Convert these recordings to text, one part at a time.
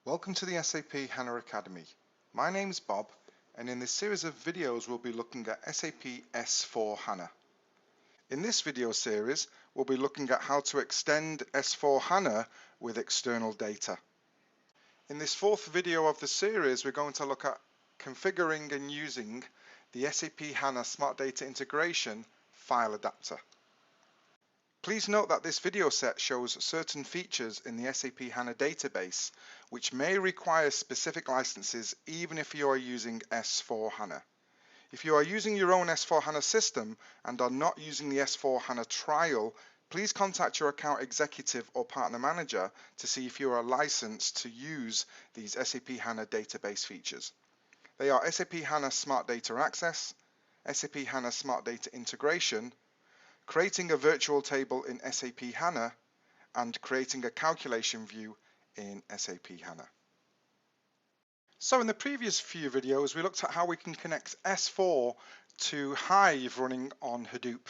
Welcome to the SAP HANA Academy. My name is Bob, and in this series of videos we'll be looking at SAP S4 HANA. In this video series we'll be looking at how to extend S4 HANA with external data. In this fourth video of the series we're going to look at configuring and using the SAP HANA Smart Data Integration file adapter. Please note that this video set shows certain features in the SAP HANA database which may require specific licenses even if you are using S4 HANA. If you are using your own S4 HANA system and are not using the S4 HANA trial, please contact your account executive or partner manager to see if you are licensed to use these SAP HANA database features. They are SAP HANA Smart Data Access, SAP HANA Smart Data Integration, creating a virtual table in SAP HANA, and creating a calculation view in SAP HANA. So in the previous few videos we looked at how we can connect S4 to Hive running on Hadoop.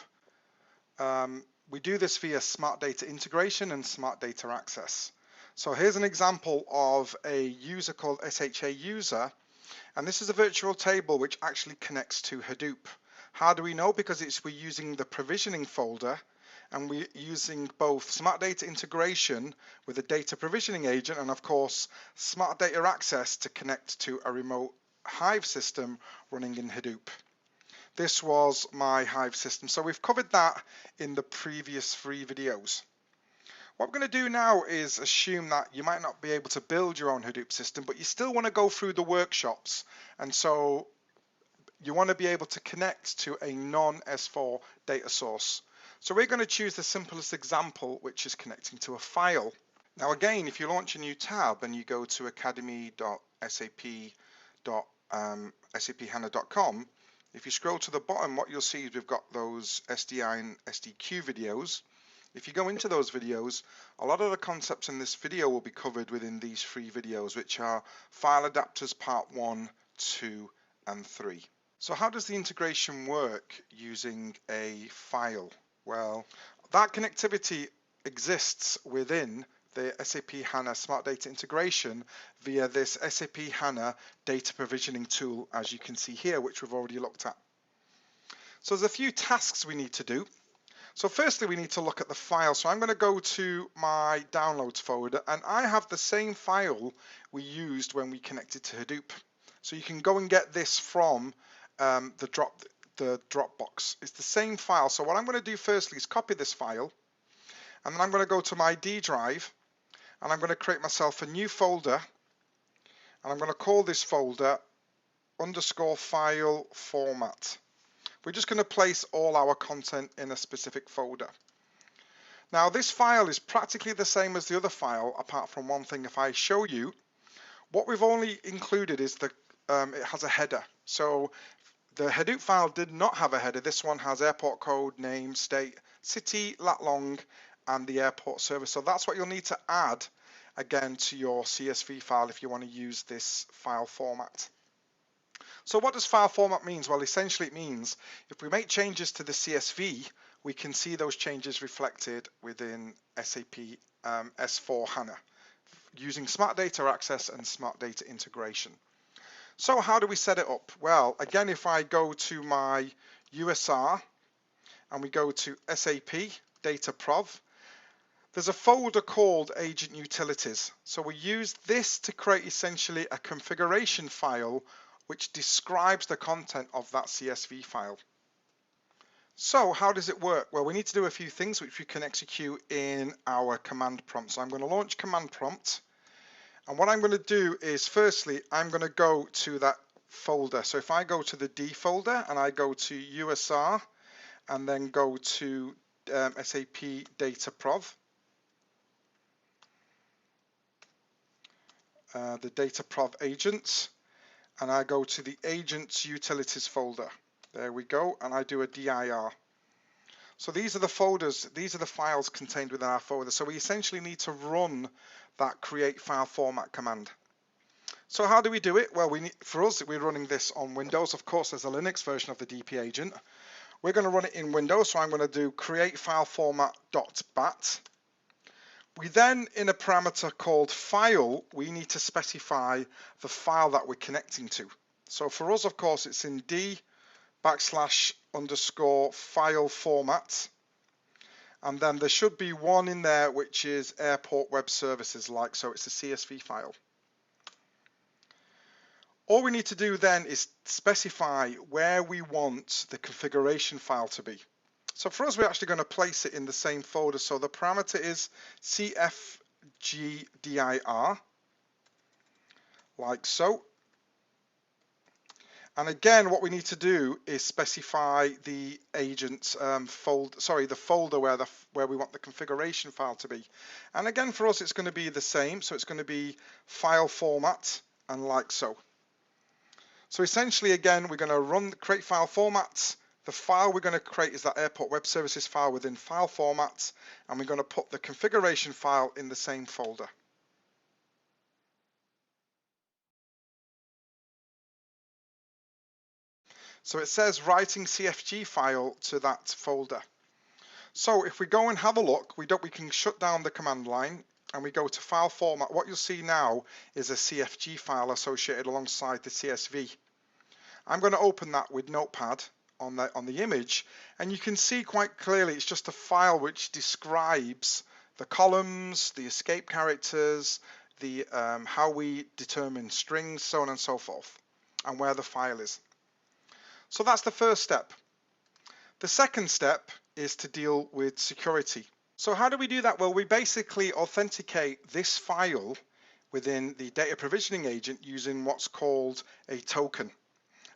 We do this via Smart Data Integration and Smart Data Access. So here's an example of a user called SHA user, and this is a virtual table which actually connects to Hadoop. How do we know? Because we're using the provisioning folder and we're using both Smart Data Integration with a data provisioning agent and of course Smart Data Access to connect to a remote Hive system running in Hadoop. This was my Hive system, so we've covered that in the previous 3 videos. What we're going to do now is assume that you might not be able to build your own Hadoop system, but you still want to go through the workshops, and so you want to be able to connect to a non-S4 data source. So we're going to choose the simplest example, which is connecting to a file. Now again, if you launch a new tab and you go to academy.sap.saphana.com, if you scroll to the bottom, what you'll see is we've got those SDI and SDQ videos. If you go into those videos, a lot of the concepts in this video will be covered within these 3 videos, which are file adapters part 1, 2, and 3. So how does the integration work using a file? Well, that connectivity exists within the SAP HANA Smart Data Integration via this SAP HANA data provisioning tool, as you can see here, which we've already looked at. So there's a few tasks we need to do. So firstly, we need to look at the file. So I'm going to go to my downloads folder, and I have the same file we used when we connected to Hadoop. So you can go and get this from the Dropbox. It's the same file. So what I'm going to do firstly is copy this file, and then I'm going to go to my D drive, and I'm going to create myself a new folder, and I'm going to call this folder _file format. We're just going to place all our content in a specific folder. Now this file is practically the same as the other file, apart from one thing. If I show you, what we've only included is it has a header. So the Hadoop file did not have a header. This one has airport code, name, state, city, lat long, and the airport service. So that's what you'll need to add again to your CSV file if you want to use this file format. So what does file format mean? Well, essentially it means if we make changes to the CSV, we can see those changes reflected within SAP S4 HANA using Smart Data Access and Smart Data Integration. So how do we set it up? Well, again, if I go to my USR and we go to SAP Data Prov, there's a folder called Agent Utilities. So we use this to create essentially a configuration file which describes the content of that CSV file. So how does it work? Well, we need to do a few things which we can execute in our command prompt. So I'm going to launch command prompt. And what I'm going to do is, firstly, I'm going to go to that folder. So if I go to the D folder and I go to USR and then go to SAP Data Prov, the Data Prov agents, and I go to the Agents Utilities folder. There we go, and I do a dir. So these are the folders, these are the files contained within our folder. So we essentially need to run that create file format command. So how do we do it? Well, for us, we're running this on Windows. Of course, there's a Linux version of the DP agent. We're going to run it in Windows, so I'm going to do create file format.bat. We then, in a parameter called file, we need to specify the file that we're connecting to. So for us, of course, it's in d/_file format. And then there should be one in there which is airport web services, like so. It's a CSV file. All we need to do then is specify where we want the configuration file to be. So for us, we're actually going to place it in the same folder. So the parameter is cfgdir, like so. And again, what we need to do is specify the agent's the folder where we want the configuration file to be. And again, for us, it's going to be the same. So it's going to be file format and like so. So essentially, again, we're going to create file formats. The file we're going to create is that airport web services file within file formats, and we're going to put the configuration file in the same folder. So it says writing CFG file to that folder. So if we go and have a look, we can shut down the command line and we go to file format. What you'll see now is a CFG file associated alongside the CSV. I'm going to open that with Notepad on the image, and you can see quite clearly it's just a file which describes the columns, the escape characters, the how we determine strings, so on and so forth, and where the file is. So that's the first step. The second step is to deal with security. So how do we do that? Well, we basically authenticate this file within the data provisioning agent using what's called a token,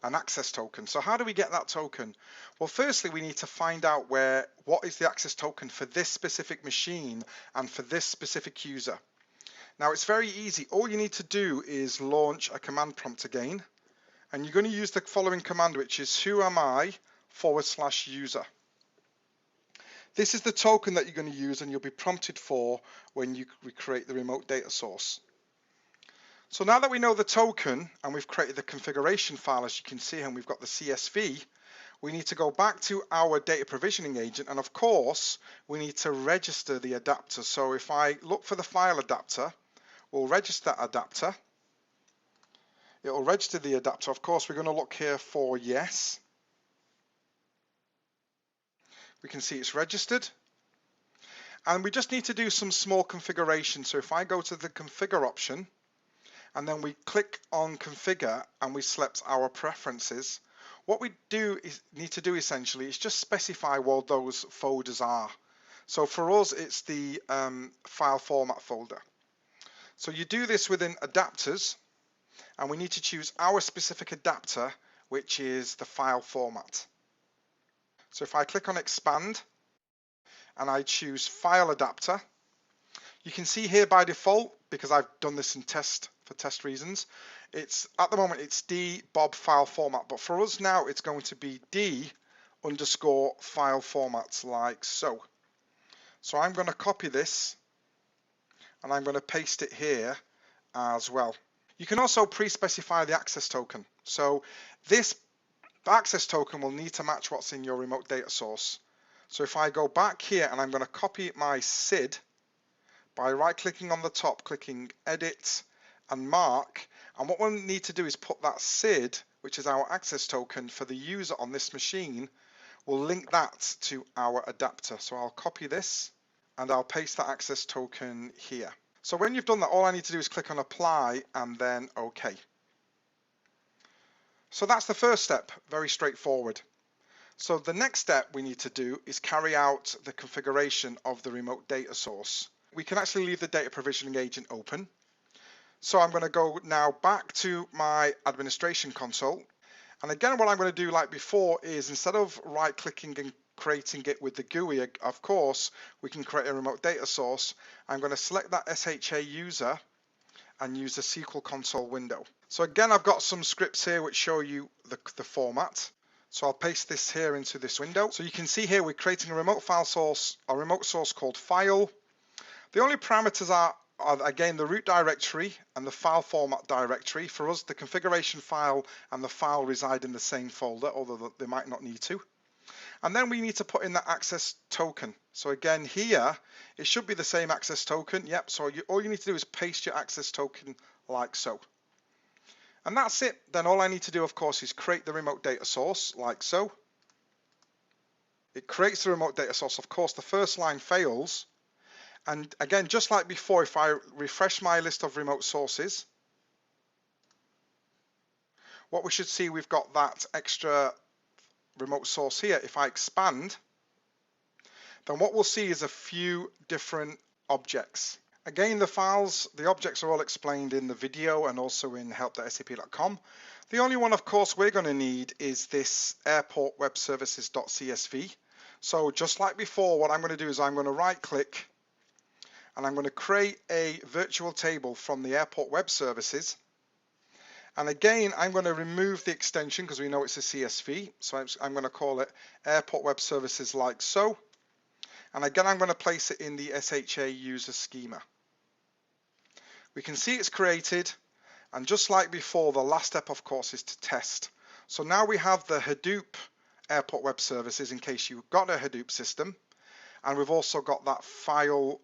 an access token. So how do we get that token? Well, firstly, we need to find out what is the access token for this specific machine and for this specific user. Now, it's very easy. All you need to do is launch a command prompt again, and you're going to use the following command, which is whoami/user. This is the token that you're going to use and you'll be prompted for when you create the remote data source. So now that we know the token and we've created the configuration file, as you can see, and we've got the CSV, we need to go back to our data provisioning agent, and of course we need to register the adapter. So if I look for the file adapter, we'll register that adapter. It will register the adapter. Of course, we're going to look here for yes. We can see it's registered. And we just need to do some small configuration. So if I go to the configure option, and then we click on configure and we select our preferences, what we need to do essentially is just specify what those folders are. So for us, it's the file format folder. So you do this within adapters, and we need to choose our specific adapter, which is the file format. So if I click on expand and I choose file adapter, you can see here by default, because I've done this in for test reasons, at the moment it's d-bob file format, but for us now it's going to be d_file formats, like so. So I'm going to copy this and I'm going to paste it here as well. You can also pre-specify the access token. So this access token will need to match what's in your remote data source. So if I go back here and I'm going to copy my SID by right-clicking on the top, clicking Edit and Mark, and what we'll need to do is put that SID, which is our access token for the user on this machine, we'll link that to our adapter. So I'll copy this and I'll paste that access token here. So when you've done that, all I need to do is click on Apply and then OK. So that's the first step, very straightforward. So the next step we need to do is carry out the configuration of the remote data source. We can actually leave the data provisioning agent open. So I'm going to go now back to my administration console. And again, what I'm going to do like before is, instead of right clicking and creating it with the GUI, of course, we can create a remote data source. I'm going to select that SHA user and use the SQL console window. So again, I've got some scripts here which show you the format. So I'll paste this here into this window. So you can see here we're creating a remote source called file. The only parameters are again the root directory and the file format directory. For us, the configuration file and the file reside in the same folder, although they might not need to. And then we need to put in that access token. So again, here, it should be the same access token. Yep, so all you need to do is paste your access token like so. And that's it. Then all I need to do, of course, is create the remote data source like so. It creates the remote data source. Of course, the first line fails. And again, just like before, if I refresh my list of remote sources, what we should see, we've got that extra remote source here. If I expand, then what we'll see is a few different objects. Again, the objects are all explained in the video and also in help.sap.com. The only one, of course, we're going to need is this airport web services.csv. So just like before, what I'm going to do is I'm going to right click and I'm going to create a virtual table from the airport web services. And again, I'm going to remove the extension because we know it's a CSV. So I'm going to call it airport web services like so. And again, I'm going to place it in the SHA user schema. We can see it's created. And just like before, the last step, of course, is to test. So now we have the Hadoop airport web services in case you've got a Hadoop system. And we've also got that file,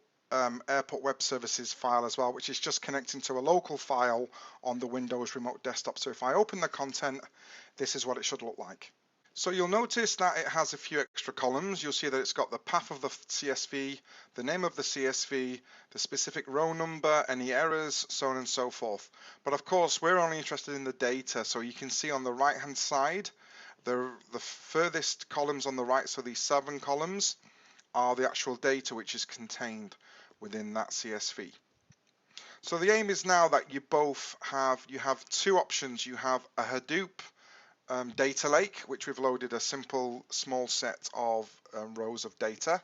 airport web services file as well, which is just connecting to a local file on the Windows remote desktop. So if I open the content, this is what it should look like. So you'll notice that it has a few extra columns. You'll see that it's got the path of the CSV, the name of the CSV, the specific row number, any errors, so on and so forth. But of course, we're only interested in the data. So you can see on the right-hand side, the furthest columns on the right, so these 7 columns, are the actual data which is contained within that CSV. So the aim is now that you have 2 options. You have a Hadoop data lake, which we've loaded a simple small set of rows of data.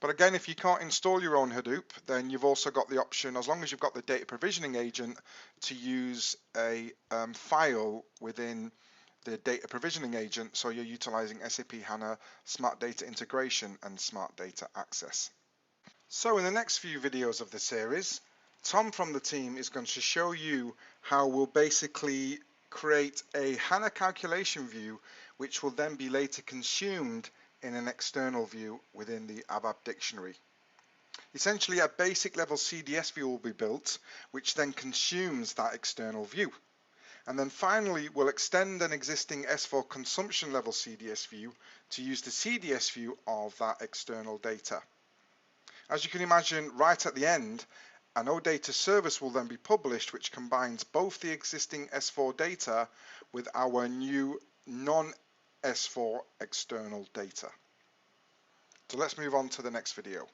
But again, if you can't install your own Hadoop, then you've also got the option, as long as you've got the data provisioning agent, to use a file within the data provisioning agent, so you're utilizing SAP HANA Smart Data Integration and Smart Data Access. So in the next few videos of the series, Tom from the team is going to show you how we'll basically create a HANA calculation view, which will then be later consumed in an external view within the ABAP dictionary. Essentially, a basic level CDS view will be built, which then consumes that external view. And then finally, we'll extend an existing S4 consumption level CDS view to use the CDS view of that external data. As you can imagine, right at the end, an OData service will then be published, which combines both the existing S4 data with our new non-S4 external data. So let's move on to the next video.